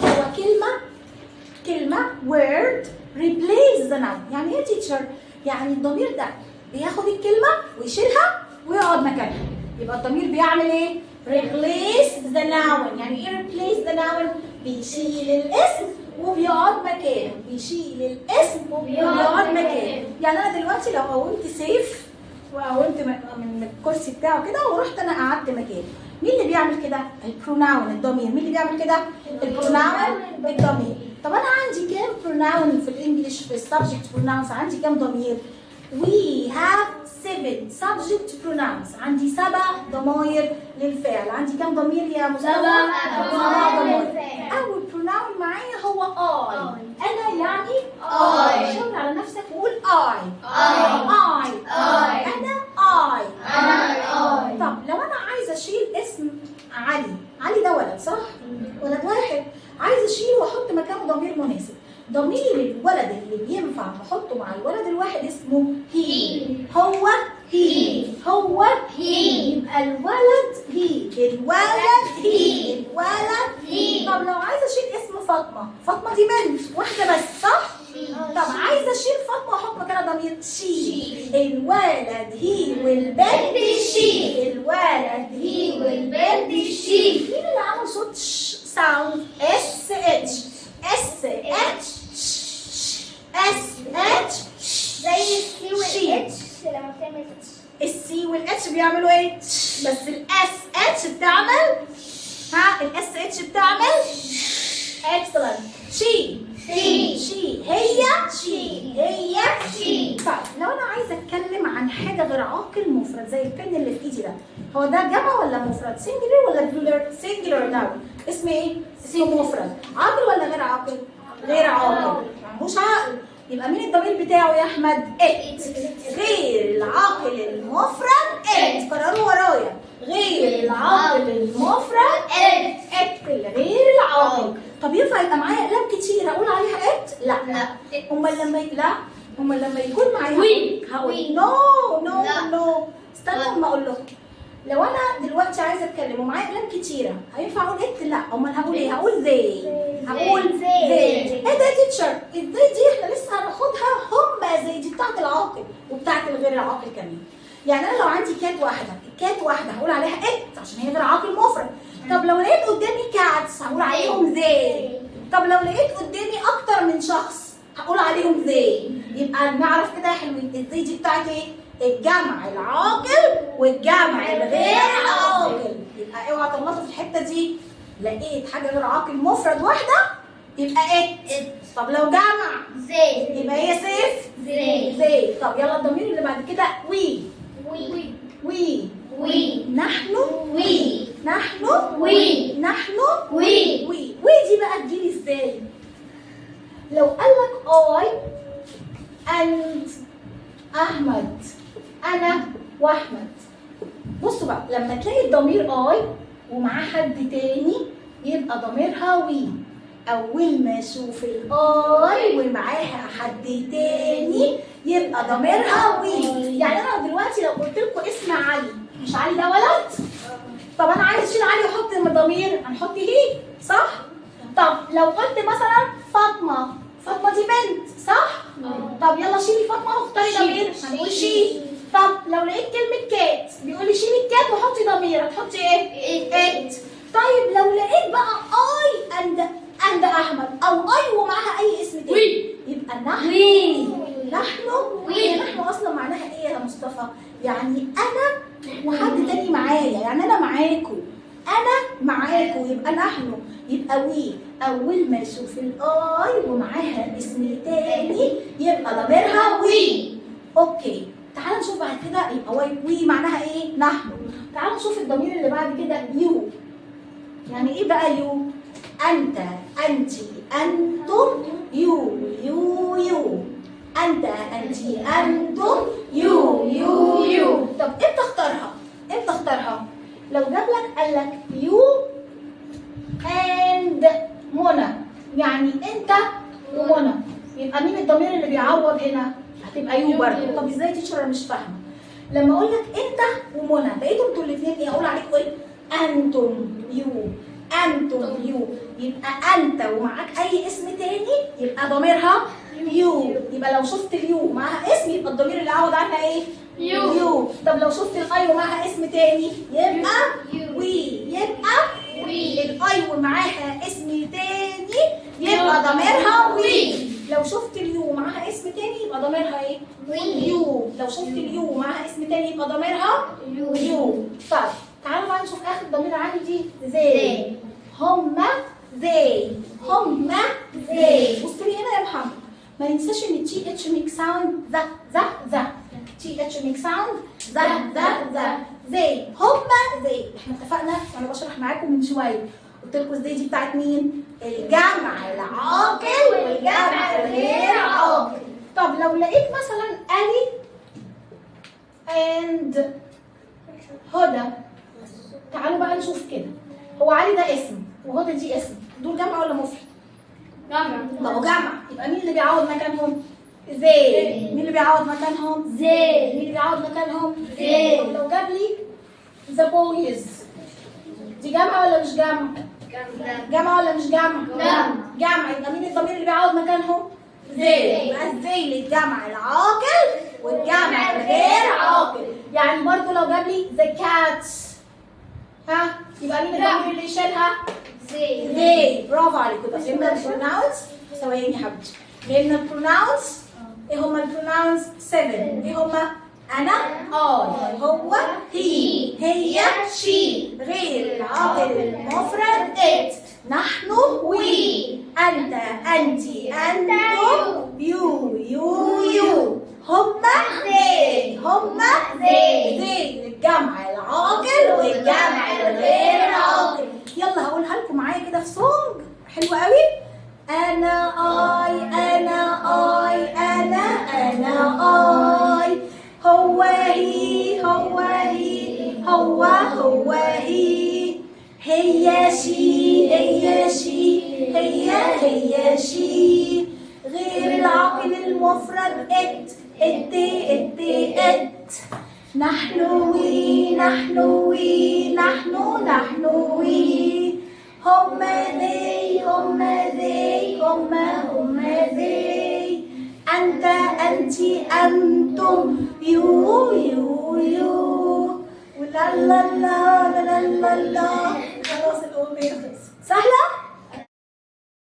هو كلمة word replace the noun. يعني ايه teacher؟ يعني الضمير ده بياخد الكلمة ويشيلها ويقعد مكانها. يبقى الضمير بيعمل ايه؟ replace the noun. يعني ايه replace the noun؟ بيشيل الاسم وبيقعد مكانه. بيشيل الاسم وبيقعد مكانه. يعني انا دلوقتي لو قومت سيف وقومت من الكرسي بتاعه كده ورحت انا قعدت مكانه، مين اللي بيعمل كده؟ البروناون، الضمير. مين اللي بيعمل كده؟ البروناون، الضمير. طب انا عندي كام بروناون في الانجليش في السبجكت بروناونز؟ عندي كام ضمير؟ We have 7 subject pronouns. عندي 7 ضماير للفعل. عندي كام ضمير يا مصطفى؟ 7 ضماير. أول pronoun معايا هو I. أنا يعني I. شاور على نفسك وقول I. أنا I. طب لو أنا عايزة أشيل اسم علي، علي ده ولد صح؟ ولد واحد. عايزة أشيله وأحط مكانه ضمير مناسب. ضمير الولد اللي بينفع نحطه مع الولد الواحد اسمه هي. هو هي. يبقى الولد هي. طب لو عايزه اشيل اسم فاطمه دي بنت واحده بس صح؟ طب عايزه اشيل فاطمه واحط مكانها ضمير شي. الولد هي والبنت شي. مين اللي عمل صوت ساوند؟ اس اتش زي السي والاتش لما بتعمل السي والاتش بيعملوا ايه؟ بس الاس اتش بتعمل الاس اتش بتعمل اكسلنت. شي. هي. طيب لو انا عايزه اتكلم عن حاجه غير عاقل مفرد زي البن اللي في ايدي ده، هو ده جمع ولا مفرد؟ سنجلر ولا بلورال؟ سنجلر ده اسمه ايه؟ اسمه مفرد. عاقل ولا غير عاقل؟ غير عاقل. مش عاقل. يبقى مين الضمير بتاعه يا احمد؟ ات. غير العاقل المفرد ات. قرروا ورايا. غير العاقل المفرد ات. غير العاقل. طب ينفع يبقى معايا اقلام كتير اقول عليها ات؟ لا. امال لما يكون معايا هقول نو. استنوا اما اقول لكم. لو انا دلوقتي عايزه اتكلم ومعايا اقلام كتيره هينفع اقول ات؟ لا. امال هقول ايه؟ هقول ذي. ايه ده يا تيتشر؟ الذي دي احنا لسه هناخدها. هم زي دي بتاعت العاقل وبتاعت الغير العاقل كمان. يعني انا لو عندي كات واحده هقول عليها ات عشان هي غير عاقل مفرد. طب لو لقيت قدامي كاتس هقول عليهم ذي. طب لو لقيت قدامي اكتر من شخص هقول عليهم ذي. يبقى نعرف كده يا حلوين الذي دي بتاعت ايه؟ الجمع العاقل والجمع الغير عاقل. يبقى اوعى تغلطوا في الحته دي. لقيت حاجه غير عاقل مفرد واحده يبقى ات. طب لو جمع زي يبقى هي سيف زي. طب يلا الضمير اللي بعد كده وي. نحن دي بقى تجيلي ازاي؟ لو قالك I and احمد، انا واحمد. بصوا بقى لما تلاقي الضمير I ومعاه حد تاني يبقى ضميرها وي. اول ما اشوف الاي ومعاها حد تاني يبقى ضميرها وي. يعني انا دلوقتي لو قلت لكم اسم علي، مش علي ده ولد؟ طب انا عايز اشيل علي واحط ضمير، هنحط هي صح؟ طب لو قلت مثلا فاطمه دي بنت صح؟ طب يلا شيلي فاطمه واختاري ضمير، هنقول شي. طب لو لقيت كلمه كات بيقول لي شيلي الكات وحطي ضمير، هتحطي ايه؟ ات. طيب لو لقيت بقى اي اند احمد او اي ومعاها اي اسم تاني يبقى نحن اصلا معناها ايه يا مصطفى؟ يعني انا وحد تاني معايا. يعني انا معاكم يبقى نحن. يبقى وي اول ما اشوف الاي ومعاها اسم تاني يبقى ضميرها وي. اوكي تعالوا نشوف بعد كده. يبقى وي معناها ايه؟ نحن. تعالوا نشوف الضمير اللي بعد كده يو. يعني ايه بقى يو؟ انت، انت، انتم، يو. انت، انت، انتم، يو. طب امتى اختارها؟ لو جاب لك قال لك يو اند منى، يعني انت ومنى، يبقى مين الضمير اللي بيعوض هنا؟ هتبقى يو برضه. طب ازاي تيتشر؟ مش فاهمه. لما اقول لك انت ومنى بقيتوا انتوا الاثنين ايه؟ اقول عليكم ايه؟ انتم يو. انتم يو. يبقى انت ومعاك اي اسم تاني يبقى ضميرها يو. يبقى لو شفت اليو معاها اسم يبقى الضمير اللي اعوض عنها ايه؟ يو. طب لو شفت الاي ومعاها اسم تاني يبقى وي. يبقى الاي ومعاها اسم تاني يبقى ضميرها وي. لو شفت اليو معاها اسم تاني يبقى ضميرها ايه؟ يو. لو شفت اليو معاها اسم تاني يبقى ضميرها يو. طيب تعالوا بقى نشوف اخر ضمير عندي زي. هما زي. هما زي. بصوا لي هنا يا محمد، ما ننساش ان تي اتش ميك ساوند ذا ذا ذا. تي اتش ميك ساوند ذا ذا ذا. زي. هما زي. احنا اتفقنا وانا بشرح معاكم من شويه قلت لكم ازاي دي بتاعت مين؟ الجمع العاقل والجمع الغير عاقل. طب لو لقيت مثلا علي and هدى، تعالوا بقى نشوف كده. هو علي ده اسم وهدى دي اسم، دول جمع ولا مفرد؟ جمع. طب جمع يبقى مين اللي بيعوض مكانهم؟ زي. مين اللي بيعوض مكانهم؟ زي. مين اللي بيعوض مكانهم؟ زي. طب لو جاب لي the boys دي جمع ولا مش جمع؟ جمع ولا مش جمع؟ جمع. يبقى مين الضمير اللي بيعوض مكانهم؟ زي. يبقى الزي للجمع العاقل والجمع الغير عاقل. يعني برضو لو جاب لي the cats ها يبقى مين الضمير اللي يشيلها؟ زي. برافو عليكم. يبقى فهمنا البروناونز. ثواني يا حبيبتي. فهمنا البروناونز. ايه هما البروناونز؟ 7. ايه هما؟ أنا I. هو he. هي she. غير العاقل المفرد it. نحن we. أنت أنت أنتم you you. هما they. هما they. للجمع العاقل والجمع الغير عاقل. يلا هقولها لكم معايا كده في سونج حلو قوي. أنا I هو هي هو هي. هي شي. غير العاقل المفرد it. نحن وي. هما ذي. أنت أنت أنتم يو. ولا لا لا لا لا لا. خلاص الأغنية خلصت. سهلة؟